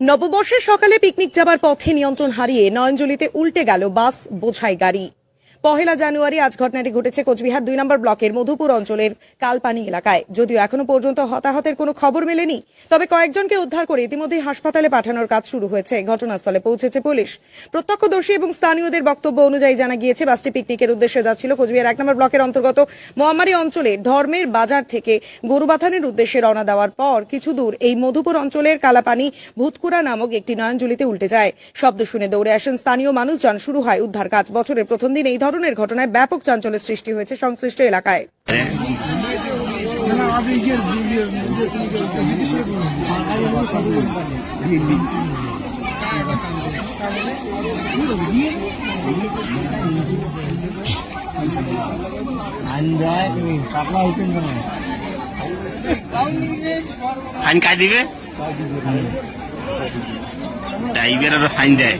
নববর্ষের সকালে পিকনিক যাবার পথে নিয়ন্ত্রণ হারিয়ে নয়নজলিতে উল্টে গেল বাস বোঝাই গাড়ি। পহেলা জানুয়ারি আজ ঘটনাটি ঘটেছে কোচবিহার 2 নম্বর ব্লকের মধুপুর অঞ্চলের কালপানি এলাকায়। যদিও এখনো পর্যন্ত হতাহতের কোনো খবর মেলেনি, তবে কয়েকজনকে উদ্ধার করে ইতিমধ্যেই হাসপাতালে পাঠানোর কাজ শুরু হয়েছে। ঘটনাস্থলে পৌঁছেছে পুলিশ। প্রত্যক্ষদর্শী এবং স্থানীয়দের বক্তব্য অনুযায়ী জানা গিয়েছে বাসটি পিকনিকের উদ্দেশ্যে যাচ্ছিল কোচবিহার 1 নম্বর ব্লকের অন্তর্গত মোয়ামারি অঞ্চলে ধর্মের বাজার থেকে গরুবাথানের উদ্দেশ্যে রওনা দেওয়ার পর কিছু দূর এই মধুপুর অঞ্চলের কালাপানি ভূতকুড়া নামক একটি নয়নজলিতে উল্টে যায়। শব্দ শুনে দৌড়ে আসেন স্থানীয় মানুষজন। শুরু হয় উদ্ধার কাজ। বছরের প্রথম দিন এই ধরনের ঘটনায় ব্যাপক চাঞ্চল্যের সৃষ্টি হয়েছে সংশ্লিষ্ট এলাকায়। ফাইন কাই দিবে? ড্রাইভার ফাইন দেয়।